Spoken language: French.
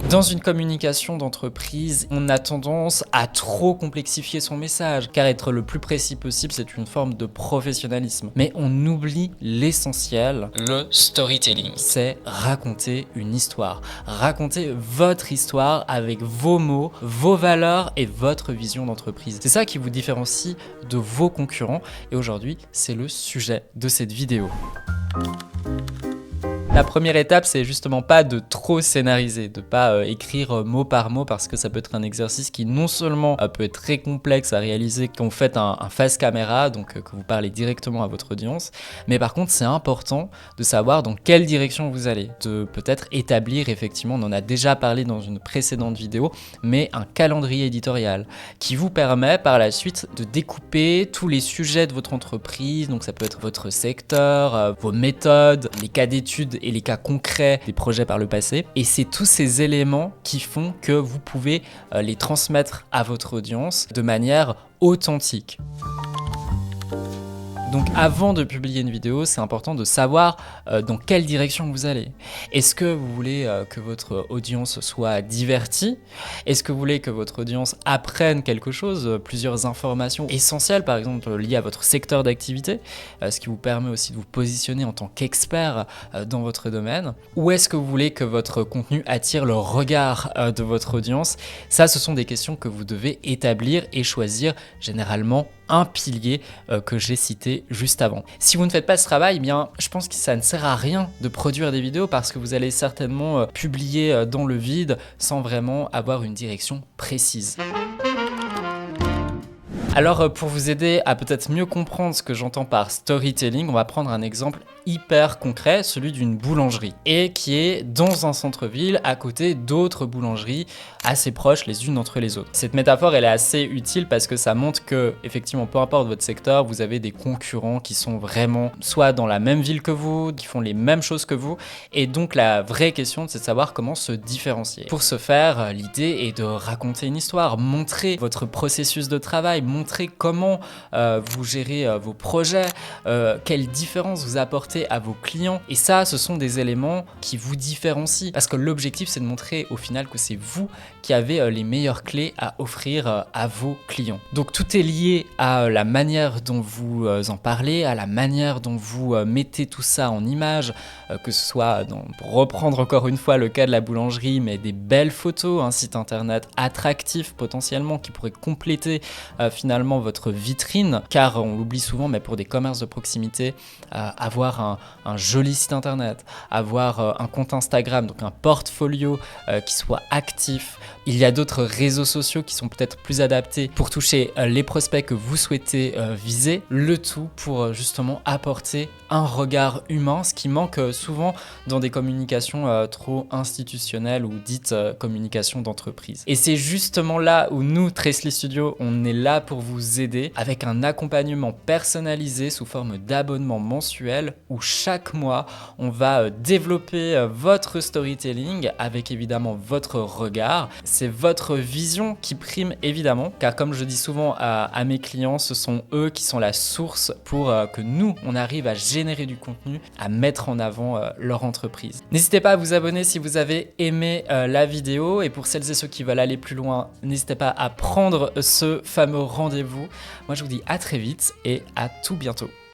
Dans une communication d'entreprise, on a tendance à trop complexifier son message, car être le plus précis possible, c'est une forme de professionnalisme. Mais on oublie l'essentiel, le storytelling. C'est raconter une histoire. Raconter votre histoire avec vos mots, vos valeurs et votre vision d'entreprise. C'est ça qui vous différencie de vos concurrents. Et aujourd'hui, c'est le sujet de cette vidéo. La première étape, c'est justement pas de trop scénariser, de pas écrire mot par mot, parce que ça peut être un exercice qui non seulement peut être très complexe à réaliser quand vous faites un face caméra, donc que vous parlez directement à votre audience, mais par contre c'est important de savoir dans quelle direction vous allez, de peut-être établir, effectivement, on en a déjà parlé dans une précédente vidéo, mais un calendrier éditorial qui vous permet par la suite de découper tous les sujets de votre entreprise, donc ça peut être votre secteur, vos méthodes, les cas d'études et les cas concrets des projets par le passé. Et c'est tous ces éléments qui font que vous pouvez les transmettre à votre audience de manière authentique. Donc avant de publier une vidéo, c'est important de savoir dans quelle direction vous allez. Est-ce que vous voulez que votre audience soit divertie? Est-ce que vous voulez que votre audience apprenne quelque chose, plusieurs informations essentielles, par exemple liées à votre secteur d'activité, ce qui vous permet aussi de vous positionner en tant qu'expert dans votre domaine? Ou est-ce que vous voulez que votre contenu attire le regard de votre audience? Ça, ce sont des questions que vous devez établir et choisir généralement un pilier que j'ai cité juste avant. Si vous ne faites pas ce travail, eh bien, je pense que ça ne sert à rien de produire des vidéos, parce que vous allez certainement publier dans le vide sans vraiment avoir une direction précise. Alors pour vous aider à peut-être mieux comprendre ce que j'entends par storytelling, on va prendre un exemple hyper concret, celui d'une boulangerie, et qui est dans un centre-ville à côté d'autres boulangeries assez proches les unes d'entre les autres. Cette métaphore, elle est assez utile parce que ça montre que, effectivement, peu importe votre secteur, vous avez des concurrents qui sont vraiment soit dans la même ville que vous, qui font les mêmes choses que vous, et donc la vraie question, c'est de savoir comment se différencier. Pour ce faire, l'idée est de raconter une histoire, montrer votre processus de travail, montrer comment vous gérez vos projets, quelle différence vous apportez à vos clients. Et ça, ce sont des éléments qui vous différencient, parce que l'objectif, c'est de montrer au final que c'est vous qui avez les meilleures clés à offrir à vos clients. Donc tout est lié à la manière dont vous en parlez, à la manière dont vous mettez tout ça en image, que ce soit, pour reprendre encore une fois le cas de la boulangerie, mais des belles photos, un site internet attractif potentiellement qui pourrait compléter finalement votre vitrine, car on l'oublie souvent, mais pour des commerces de proximité, avoir un joli site internet, avoir un compte Instagram, donc un portfolio qui soit actif. Il y a d'autres réseaux sociaux qui sont peut-être plus adaptés pour toucher les prospects que vous souhaitez viser, le tout pour justement apporter un regard humain, ce qui manque souvent dans des communications trop institutionnelles ou dites communications d'entreprise. Et c'est justement là où nous, Tresly Studio, on est là pour vous aider avec un accompagnement personnalisé sous forme d'abonnement mensuel où chaque mois, on va développer votre storytelling avec évidemment votre regard. C'est votre vision qui prime évidemment, car comme je dis souvent à mes clients, ce sont eux qui sont la source pour que nous, on arrive à générer du contenu, à mettre en avant leur entreprise. N'hésitez pas à vous abonner si vous avez aimé la vidéo, et pour celles et ceux qui veulent aller plus loin, n'hésitez pas à prendre ce fameux rendez-vous. Moi, je vous dis à très vite et à tout bientôt.